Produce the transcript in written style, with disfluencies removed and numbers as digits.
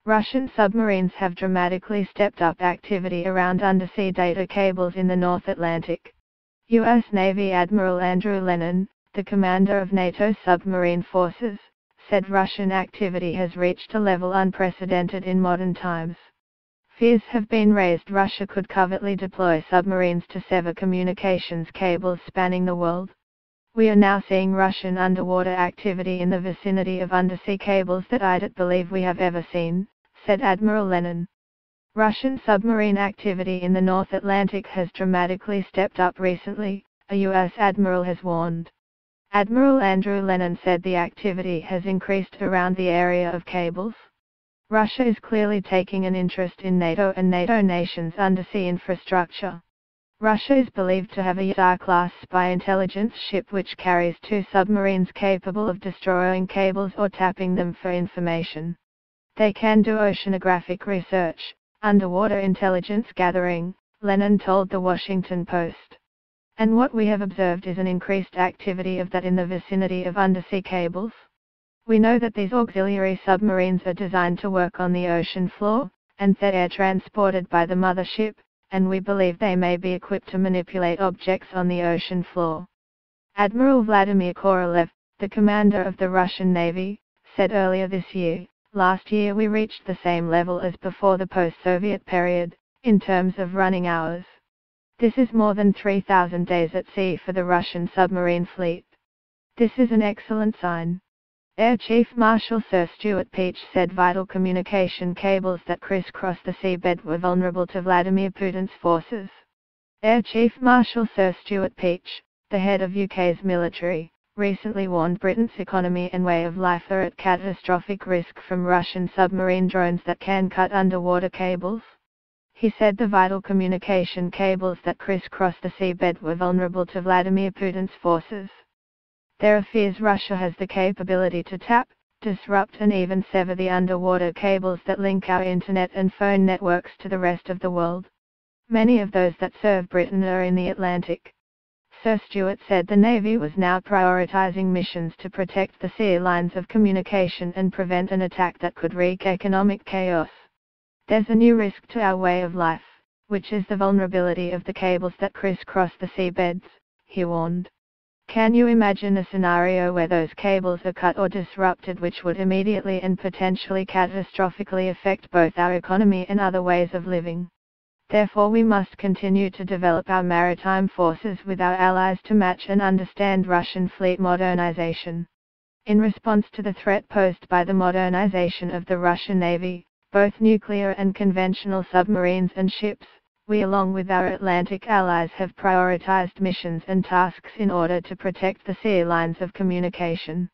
Russian submarines have dramatically stepped up activity around undersea data cables in the North Atlantic. U.S. Navy Admiral Andrew Lennon, the commander of NATO submarine forces, said Russian activity has reached a level unprecedented in modern times. Fears have been raised Russia could covertly deploy submarines to sever communications cables spanning the world. We are now seeing Russian underwater activity in the vicinity of undersea cables that I don't believe we have ever seen, said Admiral Lennon. Russian submarine activity in the North Atlantic has dramatically stepped up recently, a U.S. admiral has warned. Admiral Andrew Lennon said the activity has increased around the area of cables. Russia is clearly taking an interest in NATO and NATO nations' undersea infrastructure. Russia is believed to have a Yar-class spy intelligence ship which carries 2 submarines capable of destroying cables or tapping them for information. They can do oceanographic research, underwater intelligence gathering, Lennon told the Washington Post. And what we have observed is an increased activity of that in the vicinity of undersea cables. We know that these auxiliary submarines are designed to work on the ocean floor, and that air transported by the mothership, and we believe they may be equipped to manipulate objects on the ocean floor. Admiral Vladimir Korolev, the commander of the Russian Navy, said earlier this year, last year we reached the same level as before the post-Soviet period, in terms of running hours. This is more than 3,000 days at sea for the Russian submarine fleet. This is an excellent sign. Air Chief Marshal Sir Stuart Peach said vital communication cables that crisscross the seabed were vulnerable to Vladimir Putin's forces. Air Chief Marshal Sir Stuart Peach, the head of UK's military, recently warned Britain's economy and way of life are at catastrophic risk from Russian submarine drones that can cut underwater cables. He said the vital communication cables that crisscross the seabed were vulnerable to Vladimir Putin's forces. There are fears Russia has the capability to tap, disrupt and even sever the underwater cables that link our internet and phone networks to the rest of the world. Many of those that serve Britain are in the Atlantic. Sir Stuart said the Navy was now prioritizing missions to protect the sea lines of communication and prevent an attack that could wreak economic chaos. There's a new risk to our way of life, which is the vulnerability of the cables that crisscross the seabeds, he warned. Can you imagine a scenario where those cables are cut or disrupted which would immediately and potentially catastrophically affect both our economy and other ways of living? Therefore we must continue to develop our maritime forces with our allies to match and understand Russian fleet modernization. In response to the threat posed by the modernization of the Russian Navy, both nuclear and conventional submarines and ships, we along with our Atlantic allies have prioritized missions and tasks in order to protect the sea lines of communication.